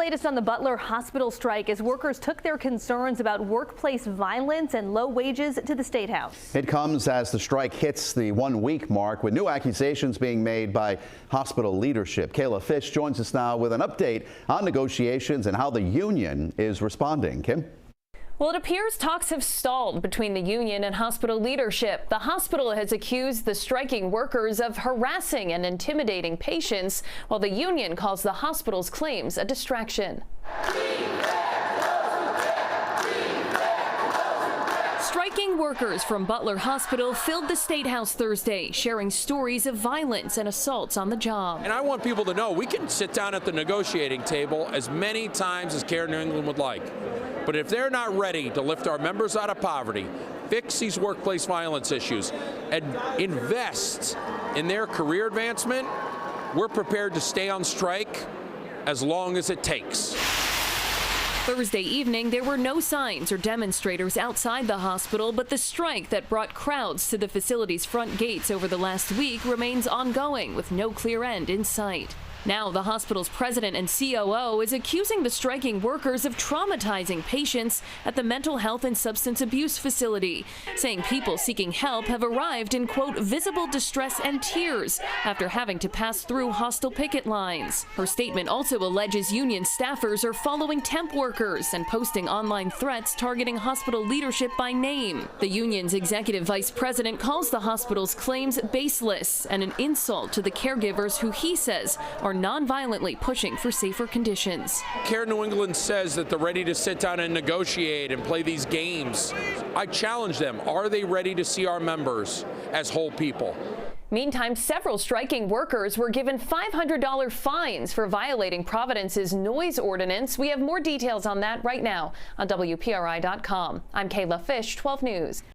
latest on the Butler Hospital strike as workers took their concerns about workplace violence and low wages to the State House. It comes as the strike hits the 1-week mark with new accusations being made by hospital leadership. Kayla Fish joins us now with an update on negotiations and how the union is responding. Kim? Well, it appears talks have stalled between the union and hospital leadership. The hospital has accused the striking workers of harassing and intimidating patients, while the union calls the hospital's claims a distraction. Striking workers from Butler Hospital filled the State House Thursday, sharing stories of violence and assaults on the job. And I want people to know we can sit down at the negotiating table as many times as Care New England would like. But if they're not ready to lift our members out of poverty, fix these workplace violence issues, and invest in their career advancement, we're prepared to stay on strike as long as it takes. Thursday evening, there were no signs or demonstrators outside the hospital, but the strike that brought crowds to the facility's front gates over the last week remains ongoing with no clear end in sight. Now, the hospital's president and COO is accusing the striking workers of traumatizing patients at the mental health and substance abuse facility, saying people seeking help have arrived in, quote, visible distress and tears after having to pass through hostile picket lines. Her statement also alleges union staffers are following temp workers and posting online threats targeting hospital leadership by name. The union's executive vice president calls the hospital's claims baseless and an insult to the caregivers who he says are non-violently pushing for safer conditions. Care New England says that they're ready to sit down and negotiate and play these games. I challenge them. Are they ready to see our members as whole people? Meantime, several striking workers were given $500 fines for violating Providence's noise ordinance. We have more details on that right now on WPRI.com. I'm Kayla Fish, 12 News.